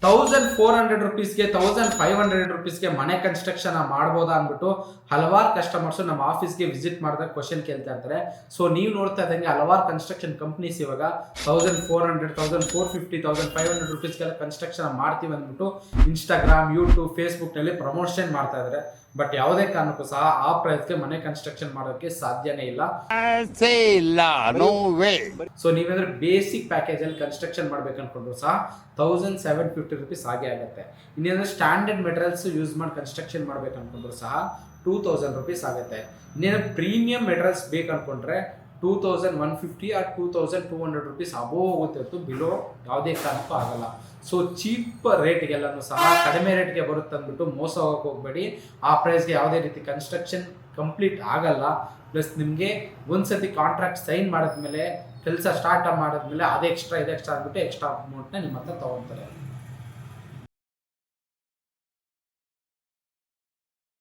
1400 1500 ಮನೆ ಕನ್ಸ್ಟ್ರಕ್ಷನ್ ಮಾಡ್ಬೋದಾ ಅಂದ್ಬಿಟ್ಟು ಹಲವಾರು ಕಸ್ಟಮರ್ಸ್ ನಮ್ಮ ಆಫೀಸ್ಗೆ ವಿಸಿಟ್ ಮಾಡಿದಾಗ ಕ್ವಶನ್ ಕೇಳ್ತಾ ಇರ್ತಾರೆ. ಸೊ ನೀವು ನೋಡ್ತಾ ಇದ್ದಂಗೆ ಹಲವಾರು ಕನ್ಸ್ಟ್ರಕ್ಷನ್ ಕಂಪ್ನೀಸ್ ಇವಾಗ 1400 1450 1500 ರುಪೀಸ್ಗೆಲ್ಲ ಕನ್ಸ್ಟ್ರಕ್ಷನ್ ಮಾಡ್ತೀವಿ ಅಂದ್ಬಿಟ್ಟು ಇನ್ಸ್ಟಾಗ್ರಾಮ್, ಯೂಟ್ಯೂಬ್, ಫೇಸ್ಬುಕ್ ನಲ್ಲಿ ಪ್ರಮೋಷನ್ ಮಾಡ್ತಾ ಇದ್ದಾರೆ. ಬಟ್ ಯಾವುದೇ ಕಾರಣಕ್ಕೂ ಸಹ ಆ ಪ್ರೈಸ್ಗೆ ಮನೆ ಕನ್ಸ್ಟ್ರಕ್ಷನ್ ಮಾಡೋಕ್ಕೆ ಸಾಧ್ಯನೇ ಇಲ್ಲ. ಸೊ ನೀವೇಂದ್ರೆ ಬೇಸಿಕ್ ಪ್ಯಾಕೇಜ್ ಅಲ್ಲಿ ಕನ್ಸ್ಟ್ರಕ್ಷನ್ ಮಾಡ್ಬೇಕು ಅನ್ಕೊಂಡ್ರು ಸಹ 1750 ರುಪೀಸ್ ಹಾಗೆ ಆಗುತ್ತೆ. ಇನ್ನೇನಂದ್ರೆ ಸ್ಟ್ಯಾಂಡರ್ಡ್ ಮೆಟೀರಿಯಲ್ಸ್ ಯೂಸ್ ಮಾಡಿ ಕನ್ಸ್ಟ್ರಕ್ಷನ್ ಮಾಡ್ಬೇಕು ಅನ್ಕೊಂಡ್ರು ಸಹ 2000 ರುಪೀಸ್ ಆಗುತ್ತೆ. ಇನ್ನೇನು ಪ್ರೀಮಿಯಂ ಮೆಟೀರಿಯಲ್ಸ್ ಬೇಕು ಅನ್ಕೊಂಡ್ರೆ 2150 ಆರ್ 2200 ರುಪೀಸ್ ಅಬೋ ಹೋಗುತ್ತೆ ಹೊತ್ತು ಬಿಲೋ ಯಾವುದೇ ಕಾರಣಕ್ಕೂ ಆಗಲ್ಲ. ಸೊ ಚೀಪ್ ರೇಟ್ಗೆಲ್ಲನೂ ಸಹ ಕಡಿಮೆ ರೇಟ್ಗೆ ಬರುತ್ತೆ ಅಂದ್ಬಿಟ್ಟು ಮೋಸ ಹೋಗಕ್ಕೆ ಹೋಗಬೇಡಿ. ಆ ಪ್ರೈಸ್ಗೆ ಯಾವುದೇ ರೀತಿ ಕನ್ಸ್ಟ್ರಕ್ಷನ್ ಕಂಪ್ಲೀಟ್ ಆಗಲ್ಲ. ಪ್ಲಸ್ ನಿಮಗೆ ಒಂದ್ಸತಿ ಕಾಂಟ್ರಾಕ್ಟ್ ಸೈನ್ ಮಾಡಿದ್ಮೇಲೆ ಕೆಲಸ ಸ್ಟಾರ್ಟ್ ಮಾಡಿದ್ಮೇಲೆ ಅದು ಎಕ್ಸ್ಟ್ರಾ ಇದು ಎಕ್ಸ್ಟ್ರಾ ಅಂದ್ಬಿಟ್ಟು ಎಕ್ಸ್ಟ್ರಾ ಅಮೌಂಟ್ನ ನಿಮ್ಮ ಹತ್ರ ತೊಗೊತಾರೆ.